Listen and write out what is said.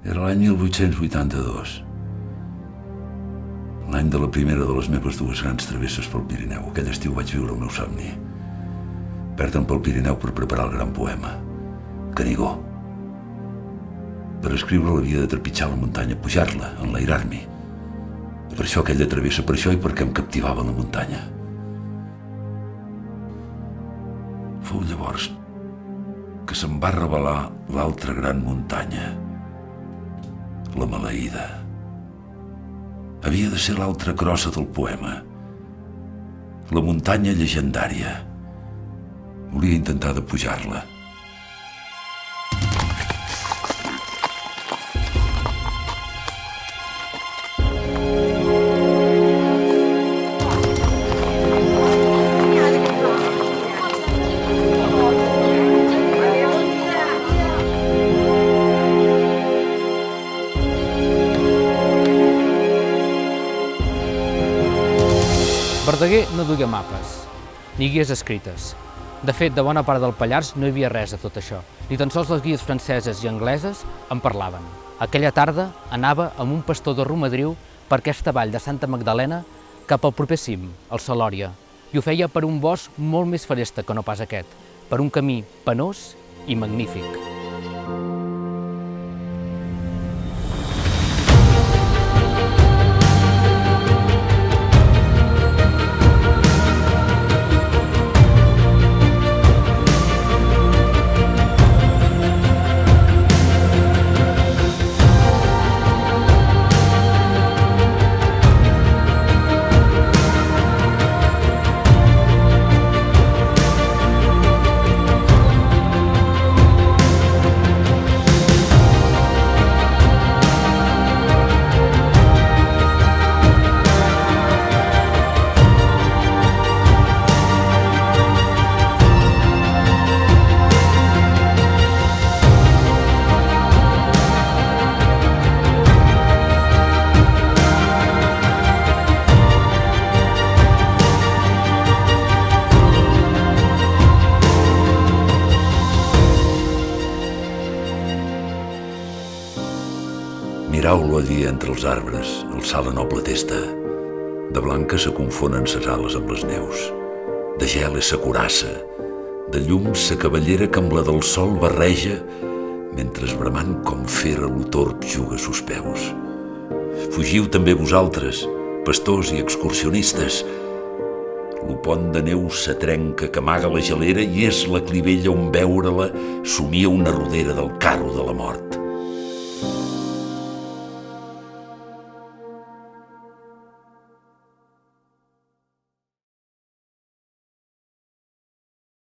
Era l'any 1882, l'any de la primera de les meves dues grans travesses pel Pirineu. Aquell estiu vaig viure el meu somni. Perdre'm pel Pirineu per preparar el gran poema, Canigó. Per escriure-la havia de trepitjar la muntanya, pujar-la, enlairar-m'hi. Per això aquella travessa, per això i perquè em captivava la muntanya. Fou llavors que se'm va revelar l'altra gran muntanya, la maleïda. Havia de ser l'altra crossa del poema, la muntanya llegendària. Volia intentar de pujar-la. Verdaguer no duia mapes, ni guies escrites. De fet, de bona part del Pallars no hi havia res de tot això, ni tan sols les guies franceses i angleses en parlaven. Aquella tarda anava amb un pastor de Romadriu per aquesta vall de Santa Magdalena cap al proper cim, el Salòria, i ho feia per un bosc molt més feresta que no pas aquest, per un camí penós i magnífic. Mirau-lo allí entre els arbres, alçar la noble testa. De blanca se confonen ses ales amb les neus. De gel és sa corassa. De llum sa cabellera que amb la del sol barreja, mentre bramant com fera l'otorb juga a sos peus. Fugiu també vosaltres, pastors i excursionistes. Lo pont de neu se trenca que amaga la gelera i és la clivella on veure-la somia una rodera del carro de la mort.